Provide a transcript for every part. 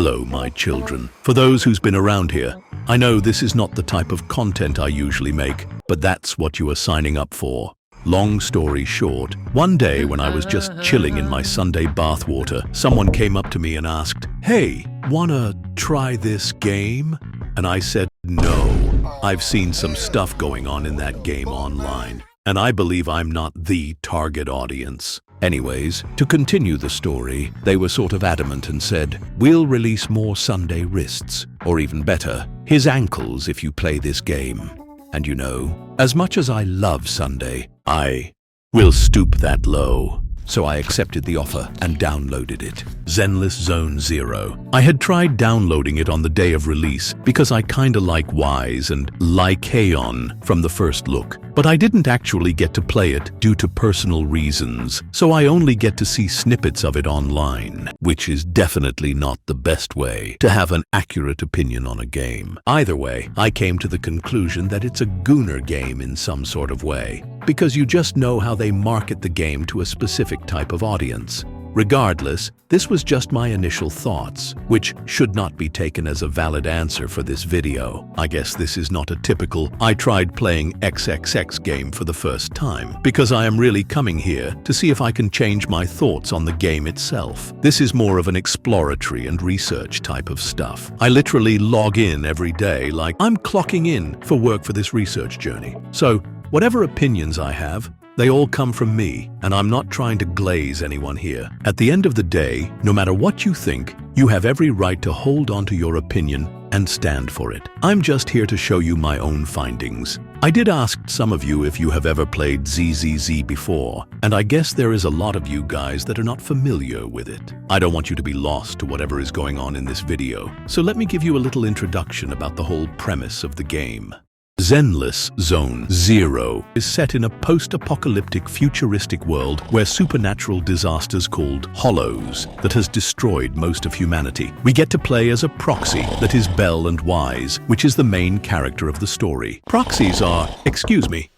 Hello, my children. For those who's been around here, I know this is not the type of content I usually make, but that's what you are signing up for. Long story short, one day when I was just chilling in my Sunday bathwater, someone came up to me and asked, "Hey, wanna try this game?" And I said, "No, I've seen some stuff going on in that game online, and I believe I'm not the target audience." Anyways, to continue the story, they were sort of adamant and said, "We'll release more Sunday wrists, or even better, his ankles if you play this game." And you know, as much as I love Sunday, I will stoop that low. So I accepted the offer and downloaded it. Zenless zzzero. I had tried downloading it on the day of release because I kinda like Wise and Lycaon from the first look, but I didn't actually get to play it due to personal reasons, so I only get to see snippets of it online, which is definitely not the best way to have an accurate opinion on a game. Either way, I came to the conclusion that it's a GOONER game in some sort of way, because you just know how they market the game to a specific type of audience. Regardless, this was just my initial thoughts, which should not be taken as a valid answer for this video. I guess this is not a typical "I tried playing XXX game for the first time," because I am really coming here to see if I can change my thoughts on the game itself. This is more of an exploratory and research type of stuff. I literally log in every day like I'm clocking in for work for this research journey. So, whatever opinions I have, they all come from me, and I'm not trying to glaze anyone here. At the end of the day, no matter what you think, you have every right to hold on to your opinion and stand for it. I'm just here to show you my own findings. I did ask some of you if you have ever played ZZZ before, and I guess there is a lot of you guys that are not familiar with it. I don't want you to be lost to whatever is going on in this video, so let me give you a little introduction about the whole premise of the game. Zenless zzzero is set in a post-apocalyptic futuristic world where supernatural disasters called hollows that has destroyed most of humanity. We get to play as a proxy that is Belle and Wise, which is the main character of the story. Proxies are, excuse me,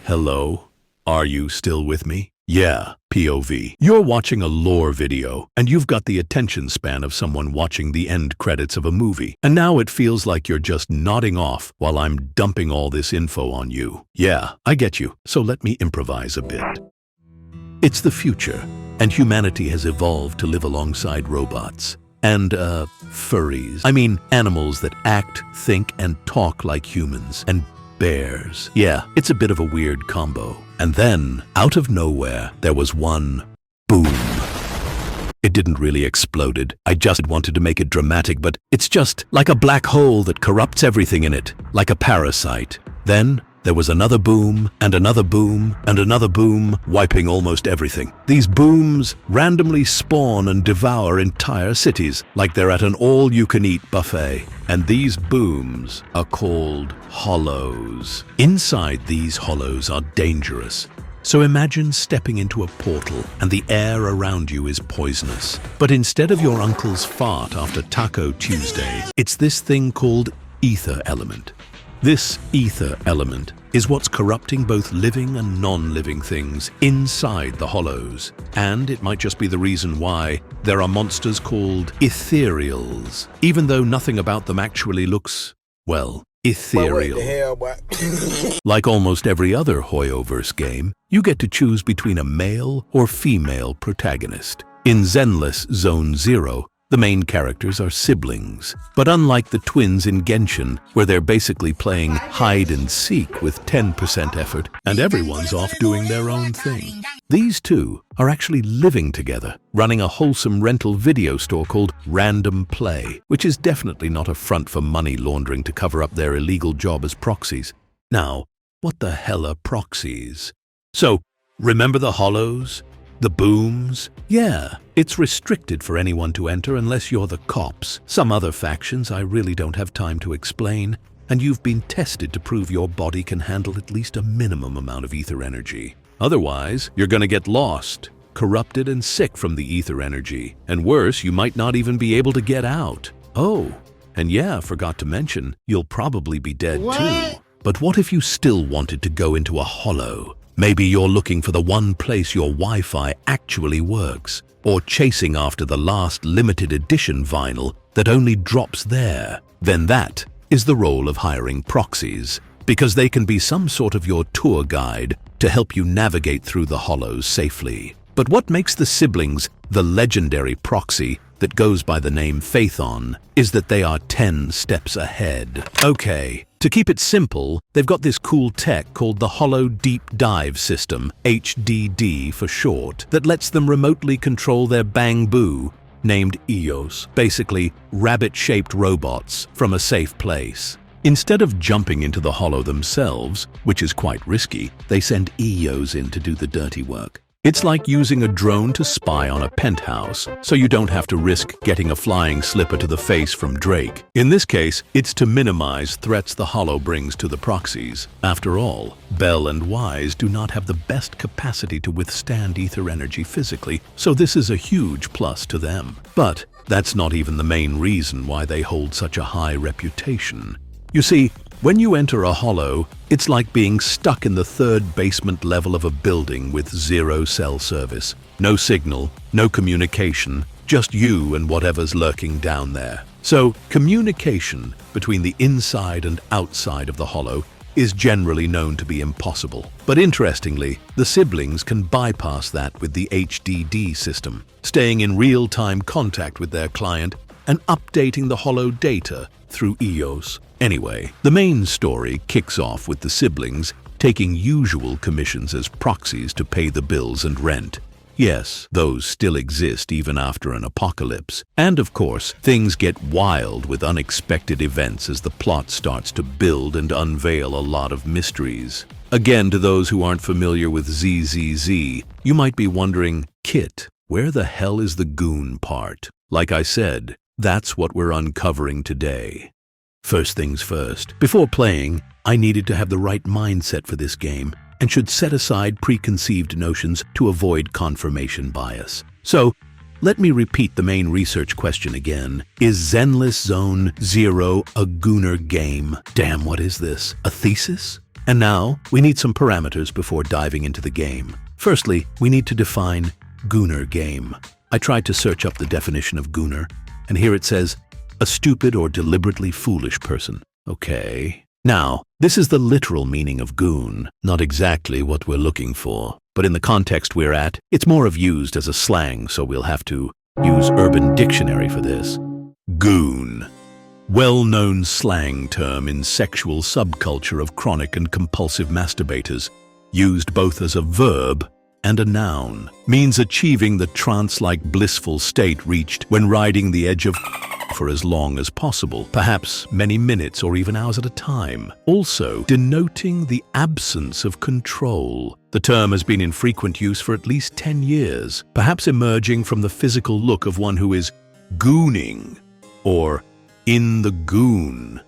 hello, are you still with me? Yeah, POV. You're watching a lore video, and you've got the attention span of someone watching the end credits of a movie. And now it feels like you're just nodding off while I'm dumping all this info on you. Yeah, I get you, so let me improvise a bit. It's the future, and humanity has evolved to live alongside robots. And, furries. I mean, animals that act, think, and talk like humans. And bears. Yeah, it's a bit of a weird combo. And then, out of nowhere, there was one boom. It didn't really exploded. I just wanted to make it dramatic, but it's just like a black hole that corrupts everything in it, like a parasite. Then, there was another boom, and another boom, and another boom, wiping almost everything. These booms randomly spawn and devour entire cities, like they're at an all-you-can-eat buffet. And these booms are called hollows. Inside these hollows are dangerous. So imagine stepping into a portal and the air around you is poisonous. But instead of your uncle's fart after Taco Tuesday, it's this thing called ether element. This ether element is what's corrupting both living and non-living things inside the hollows. And it might just be the reason why there are monsters called ethereals, even though nothing about them actually looks, well, ethereal. What the hell, boy? Like almost every other Hoyoverse game, you get to choose between a male or female protagonist. In Zenless zzzero, the main characters are siblings, but unlike the twins in Genshin, where they're basically playing hide and seek with 10% effort and everyone's off doing their own thing, these two are actually living together, running a wholesome rental video store called Random Play, which is definitely not a front for money laundering to cover up their illegal job as proxies. Now, what the hell are proxies? So, remember the hollows? The booms? Yeah, it's restricted for anyone to enter unless you're the cops. Some other factions I really don't have time to explain, and you've been tested to prove your body can handle at least a minimum amount of ether energy. Otherwise, you're gonna get lost, corrupted and sick from the ether energy. And worse, you might not even be able to get out. Oh, and yeah, forgot to mention, you'll probably be dead too. But what if you still wanted to go into a hollow? Maybe you're looking for the one place your Wi-Fi actually works. or chasing after the last limited edition vinyl that only drops there, then that is the role of hiring proxies, because they can be some sort of your tour guide to help you navigate through the hollows safely. But what makes the siblings the legendary proxy that goes by the name Phaethon is that they are 10 steps ahead. Okay, to keep it simple, they've got this cool tech called the Hollow Deep Dive System, HDD for short, that lets them remotely control their Bang Boo, named EOS, basically rabbit-shaped robots, from a safe place. Instead of jumping into the hollow themselves, which is quite risky, they send EOS in to do the dirty work. It's like using a drone to spy on a penthouse, so you don't have to risk getting a flying slipper to the face from Drake. In this case, it's to minimize threats the hollow brings to the proxies. After all, Bell and Wise do not have the best capacity to withstand ether energy physically, so this is a huge plus to them. But that's not even the main reason why they hold such a high reputation. You see, when you enter a hollow, it's like being stuck in the third basement level of a building with zero cell service. No signal, no communication, just you and whatever's lurking down there. So, communication between the inside and outside of the hollow is generally known to be impossible. But interestingly, the siblings can bypass that with the HDD system, staying in real-time contact with their client and updating the hollow data through EOS. Anyway, the main story kicks off with the siblings taking usual commissions as proxies to pay the bills and rent. Yes, those still exist even after an apocalypse. And of course, things get wild with unexpected events as the plot starts to build and unveil a lot of mysteries. Again, to those who aren't familiar with ZZZ, you might be wondering, Kit, where the hell is the goon part? Like I said, that's what we're uncovering today. First things first, before playing, I needed to have the right mindset for this game and should set aside preconceived notions to avoid confirmation bias. So, let me repeat the main research question again. Is Zenless zzzero a GOONER game? Damn, what is this? A thesis? And now, we need some parameters before diving into the game. Firstly, we need to define GOONER game. I tried to search up the definition of GOONER, and here it says, a stupid or deliberately foolish person. Okay. Now, this is the literal meaning of goon, not exactly what we're looking for. But in the context we're at, it's more of used as a slang, so we'll have to use Urban Dictionary for this. Goon. Well-known slang term in sexual subculture of chronic and compulsive masturbators, used both as a verb and a noun, means achieving the trance-like blissful state reached when riding the edge of for as long as possible, perhaps many minutes or even hours at a time, also denoting the absence of control. The term has been in frequent use for at least 10 years, perhaps emerging from the physical look of one who is gooning, or in the goon,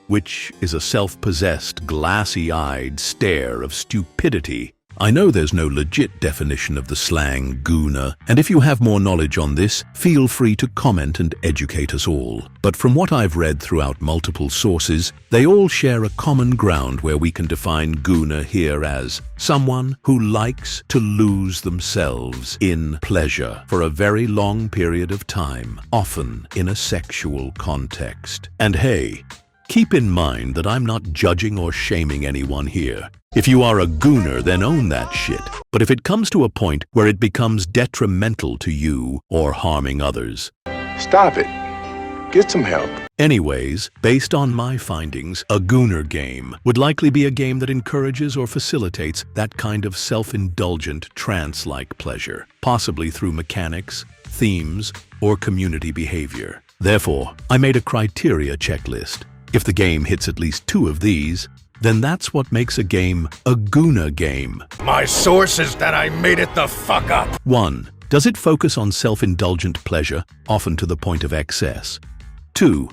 which is a self-possessed, glassy-eyed stare of stupidity. I know there's no legit definition of the slang gooner, and if you have more knowledge on this, feel free to comment and educate us all. But from what I've read throughout multiple sources, they all share a common ground where we can define gooner here as someone who likes to lose themselves in pleasure for a very long period of time, often in a sexual context. And hey, keep in mind that I'm not judging or shaming anyone here. If you are a gooner, then own that shit. But if it comes to a point where it becomes detrimental to you or harming others, stop it. Get some help. Anyways, based on my findings, a gooner game would likely be a game that encourages or facilitates that kind of self-indulgent, trance-like pleasure, possibly through mechanics, themes, or community behavior. Therefore, I made a criteria checklist. If the game hits at least 2 of these, then that's what makes a game a gooner game. My source is that I made it the fuck up. 1. Does it focus on self-indulgent pleasure, often to the point of excess? 2.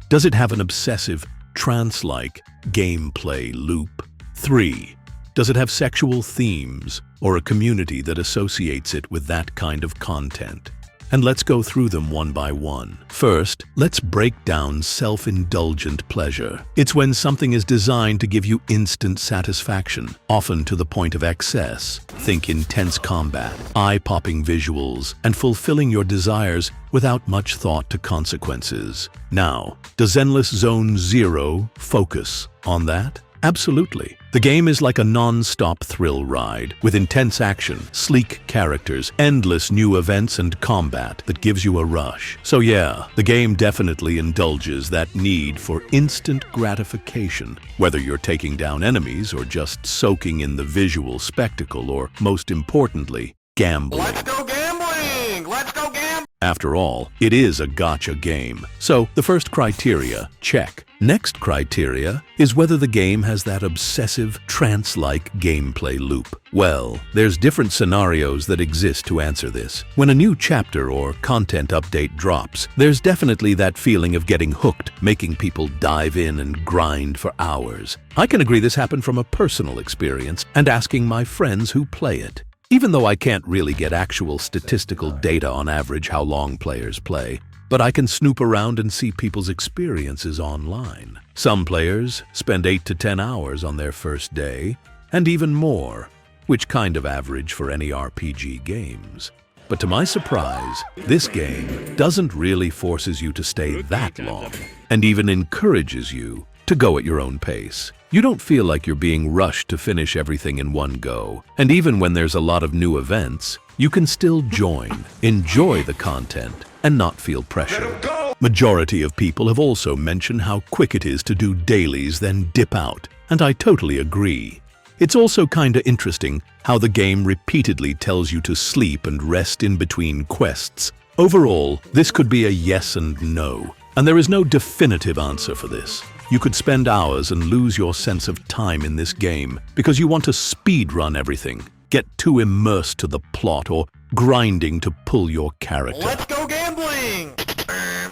Does it have an obsessive, trance-like gameplay loop? 3. Does it have sexual themes or a community that associates it with that kind of content? and let's go through them one by one. First, let's break down self-indulgent pleasure. It's when something is designed to give you instant satisfaction, often to the point of excess. Think intense combat, eye-popping visuals, and fulfilling your desires without much thought to consequences. Now, does Zenless Zone0 focus on that? Absolutely. The game is like a non-stop thrill ride, with intense action, sleek characters, endless new events and combat that gives you a rush. So yeah, the game definitely indulges that need for instant gratification, whether you're taking down enemies or just soaking in the visual spectacle or, most importantly, gambling. Let's go gambling! Let's go gambling! After all, it is a gacha game. So, the first criteria, check. Next criteria is whether the game has that obsessive, trance-like gameplay loop. Well, there's different scenarios that exist to answer this. When a new chapter or content update drops, there's definitely that feeling of getting hooked, making people dive in and grind for hours. I can agree this happened from a personal experience and asking my friends who play it. Even though I can't really get actual statistical data on average how long players play, but I can snoop around and see people's experiences online. Some players spend 8 to 10 hours on their first day, and even more, which kind of average for any RPG games. But to my surprise, this game doesn't really forces you to stay that long, and even encourages you to go at your own pace. You don't feel like you're being rushed to finish everything in one go, and even when there's a lot of new events, you can still join, enjoy the content, and not feel pressure. Majority of people have also mentioned how quick it is to do dailies then dip out, and I totally agree. It's also kinda interesting how the game repeatedly tells you to sleep and rest in between quests. Overall, this could be a yes and no, and there is no definitive answer for this. You could spend hours and lose your sense of time in this game because you want to speedrun everything, get too immersed to the plot, or grinding to pull your character. Let's go gambling!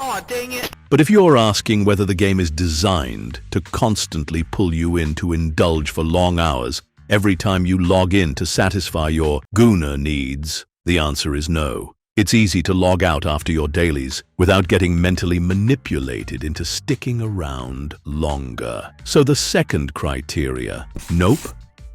Aw, dang it! But if you're asking whether the game is designed to constantly pull you in to indulge for long hours every time you log in to satisfy your GOONER needs, the answer is no. It's easy to log out after your dailies without getting mentally manipulated into sticking around longer. So the second criteria, nope.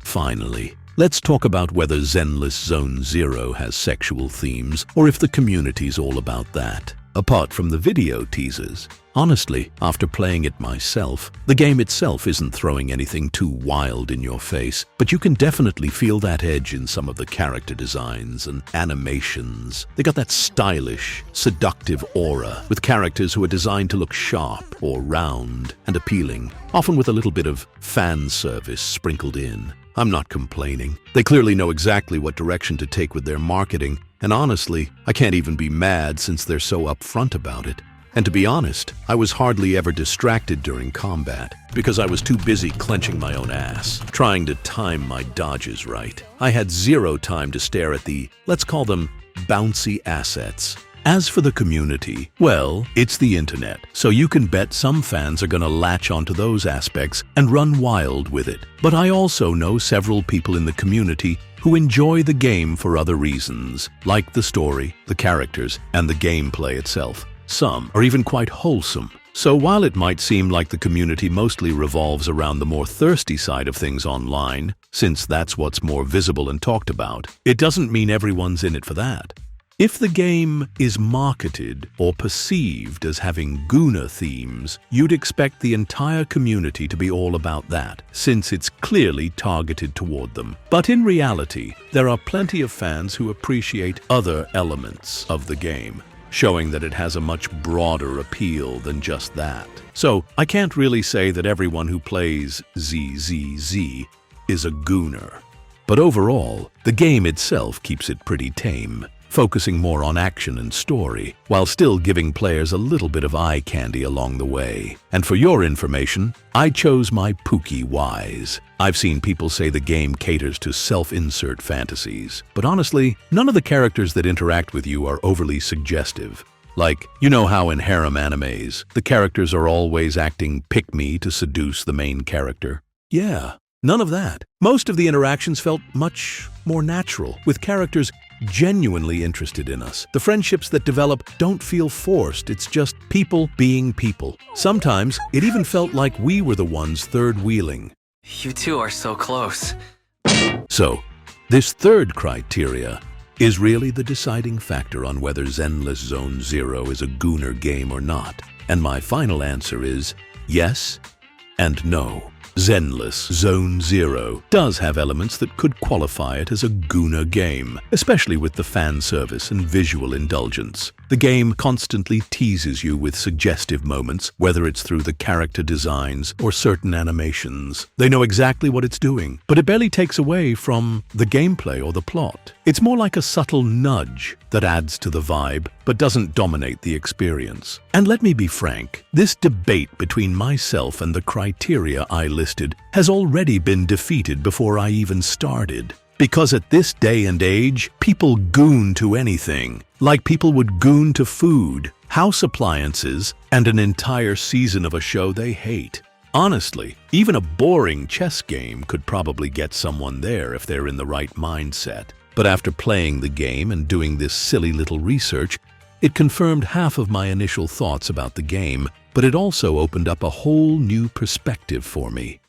Finally, let's talk about whether Zenless Zone0 has sexual themes or if the community's all about that. Apart from the video teasers, honestly, after playing it myself, the game itself isn't throwing anything too wild in your face, but you can definitely feel that edge in some of the character designs and animations. They got that stylish, seductive aura, with characters who are designed to look sharp or round and appealing, often with a little bit of fan service sprinkled in. I'm not complaining. They clearly know exactly what direction to take with their marketing, and honestly, I can't even be mad since they're so upfront about it. And to be honest, I was hardly ever distracted during combat, because I was too busy clenching my own ass, trying to time my dodges right. I had zero time to stare at the, let's call them, bouncy assets. As for the community, well, it's the internet, so you can bet some fans are gonna latch onto those aspects and run wild with it. But I also know several people in the community who enjoy the game for other reasons, like the story, the characters, and the gameplay itself. Some are even quite wholesome. So while it might seem like the community mostly revolves around the more thirsty side of things online, since that's what's more visible and talked about, it doesn't mean everyone's in it for that. If the game is marketed or perceived as having GOONER themes, you'd expect the entire community to be all about that, since it's clearly targeted toward them. But in reality, there are plenty of fans who appreciate other elements of the game, showing that it has a much broader appeal than just that. So, I can't really say that everyone who plays ZZZ is a GOONER. But overall, the game itself keeps it pretty tame, focusing more on action and story, while still giving players a little bit of eye candy along the way. And for your information, I chose my Pookie Wise. I've seen people say the game caters to self-insert fantasies, but honestly, none of the characters that interact with you are overly suggestive. Like, you know how in harem animes, the characters are always acting pick-me to seduce the main character? Yeah, none of that. Most of the interactions felt much more natural, with characters genuinely interested in us. The friendships that develop don't feel forced, it's just people being people. Sometimes, it even felt like we were the ones third-wheeling. You two are so close. So, this third criteria is really the deciding factor on whether Zenless Zone Zero is a GOONER game or not. And my final answer is yes and no. Zenless Zone Zero does have elements that could qualify it as a GOONER game, especially with the fan service and visual indulgence. The game constantly teases you with suggestive moments, whether it's through the character designs or certain animations. They know exactly what it's doing, but it barely takes away from the gameplay or the plot. It's more like a subtle nudge that adds to the vibe, but doesn't dominate the experience. And let me be frank, this debate between myself and the criteria I listed has already been defeated before I even started. Because at this day and age, people goon to anything, like people would goon to food, house appliances, and an entire season of a show they hate. Honestly, even a boring chess game could probably get someone there if they're in the right mindset. But after playing the game and doing this silly little research, it confirmed half of my initial thoughts about the game, but it also opened up a whole new perspective for me.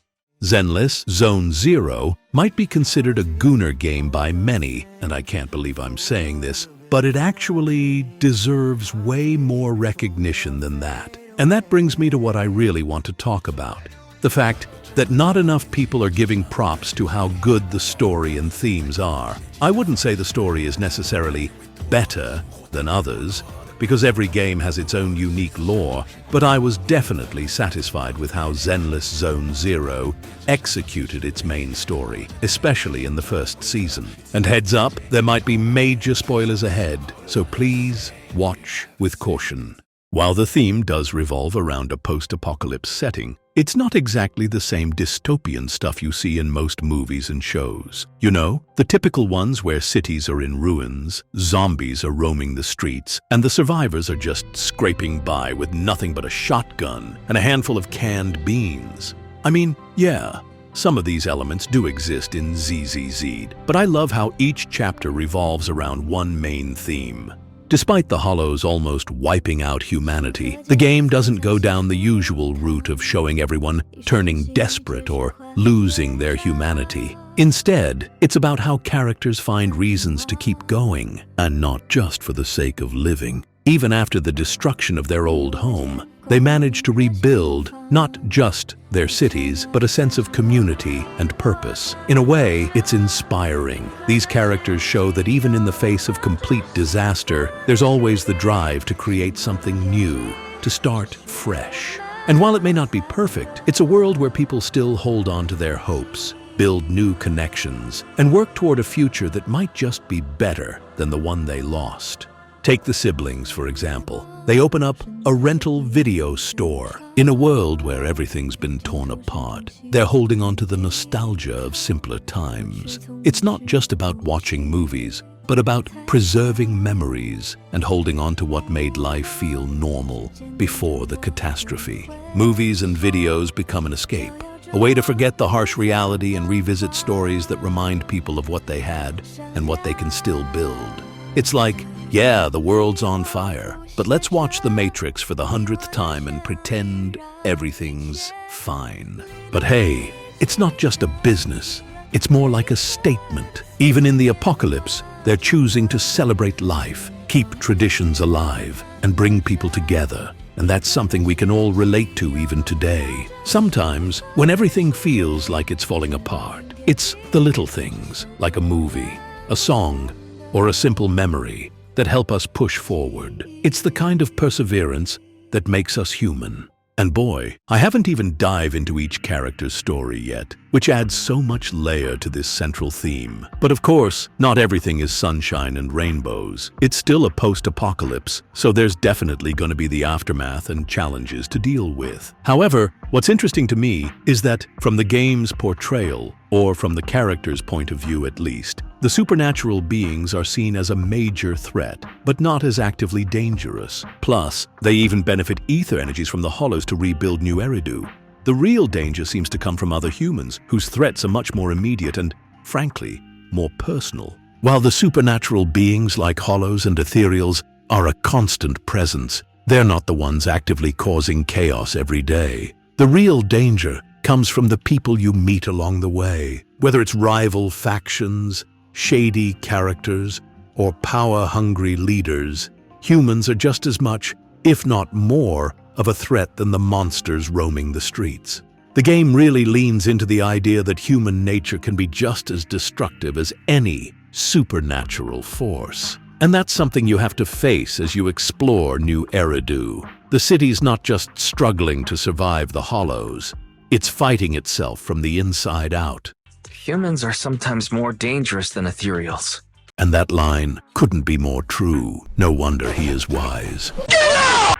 Zenless Zone Zero might be considered a GOONER game by many, and I can't believe I'm saying this, but it actually deserves way more recognition than that. And that brings me to what I really want to talk about. The fact that not enough people are giving props to how good the story and themes are. I wouldn't say the story is necessarily better than others, because every game has its own unique lore, but I was definitely satisfied with how Zenless Zone Zero executed its main story, especially in the first season. And heads up, there might be major spoilers ahead, so please watch with caution. While the theme does revolve around a post-apocalypse setting, it's not exactly the same dystopian stuff you see in most movies and shows. You know, the typical ones where cities are in ruins, zombies are roaming the streets, and the survivors are just scraping by with nothing but a shotgun and a handful of canned beans. I mean, yeah, some of these elements do exist in ZZZ, but I love how each chapter revolves around one main theme. Despite the Hollows almost wiping out humanity, the game doesn't go down the usual route of showing everyone turning desperate or losing their humanity. Instead, it's about how characters find reasons to keep going, and not just for the sake of living. Even after the destruction of their old home, they manage to rebuild not just their cities, but a sense of community and purpose. In a way, it's inspiring. These characters show that even in the face of complete disaster, there's always the drive to create something new, to start fresh. And while it may not be perfect, it's a world where people still hold on to their hopes, build new connections, and work toward a future that might just be better than the one they lost. Take the siblings, for example. They open up a rental video store. In a world where everything's been torn apart, they're holding on to the nostalgia of simpler times. It's not just about watching movies, but about preserving memories and holding on to what made life feel normal before the catastrophe. Movies and videos become an escape, a way to forget the harsh reality and revisit stories that remind people of what they had and what they can still build. It's like, yeah, the world's on fire, but let's watch The Matrix for the 100th time and pretend everything's fine. But hey, it's not just a business. It's more like a statement. Even in the apocalypse, they're choosing to celebrate life, keep traditions alive, and bring people together. And that's something we can all relate to even today. Sometimes, when everything feels like it's falling apart, it's the little things, like a movie, a song, or a simple memory, that help us push forward. It's the kind of perseverance that makes us human. And boy, I haven't even dived into each character's story yet, which adds so much layer to this central theme. But of course, not everything is sunshine and rainbows. It's still a post-apocalypse, so there's definitely going to be the aftermath and challenges to deal with. However, what's interesting to me is that from the game's portrayal, or from the character's point of view at least, the supernatural beings are seen as a major threat, but not as actively dangerous. Plus, they even benefit ether energies from the Hollows to rebuild new Eridu. The real danger seems to come from other humans, whose threats are much more immediate and, frankly, more personal. While the supernatural beings like hollows and ethereals are a constant presence, they're not the ones actively causing chaos every day. The real danger comes from the people you meet along the way, whether it's rival factions, shady characters, or power-hungry leaders. Humans are just as much, if not more, of a threat than the monsters roaming the streets. The game really leans into the idea that human nature can be just as destructive as any supernatural force. And that's something you have to face as you explore New Eridu. The city's not just struggling to survive the hollows, it's fighting itself from the inside out. Humans are sometimes more dangerous than ethereals. And that line couldn't be more true. No wonder he is wise.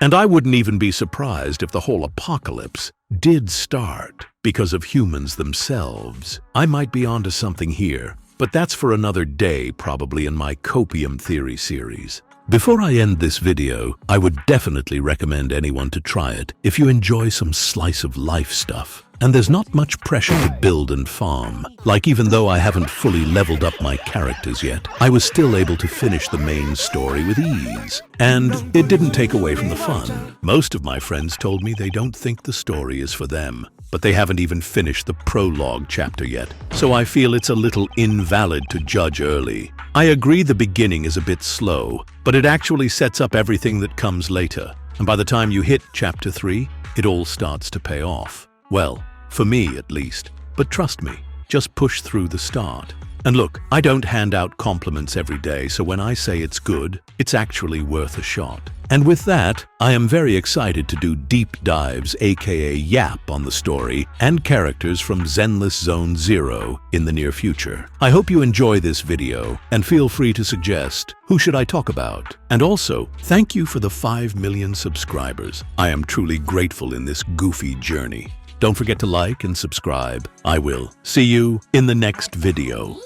And I wouldn't even be surprised if the whole apocalypse did start because of humans themselves. I might be onto something here, but that's for another day, probably in my Copium Theory series. Before I end this video, I would definitely recommend anyone to try it if you enjoy some slice of life stuff. And there's not much pressure to build and farm. Like, even though I haven't fully leveled up my characters yet, I was still able to finish the main story with ease. And it didn't take away from the fun. Most of my friends told me they don't think the story is for them, but they haven't even finished the prologue chapter yet. So I feel it's a little invalid to judge early. I agree the beginning is a bit slow, but it actually sets up everything that comes later. And by the time you hit chapter 3, it all starts to pay off. Well, for me at least. But trust me, just push through the start. And look, I don't hand out compliments every day, so when I say it's good, it's actually worth a shot. And with that, I am very excited to do deep dives, aka YAP, on the story and characters from Zenless Zone 0 in the near future. I hope you enjoy this video, and feel free to suggest who should I talk about. And also, thank you for the 5 million subscribers. I am truly grateful in this goofy journey. Don't forget to like and subscribe. I will see you in the next video.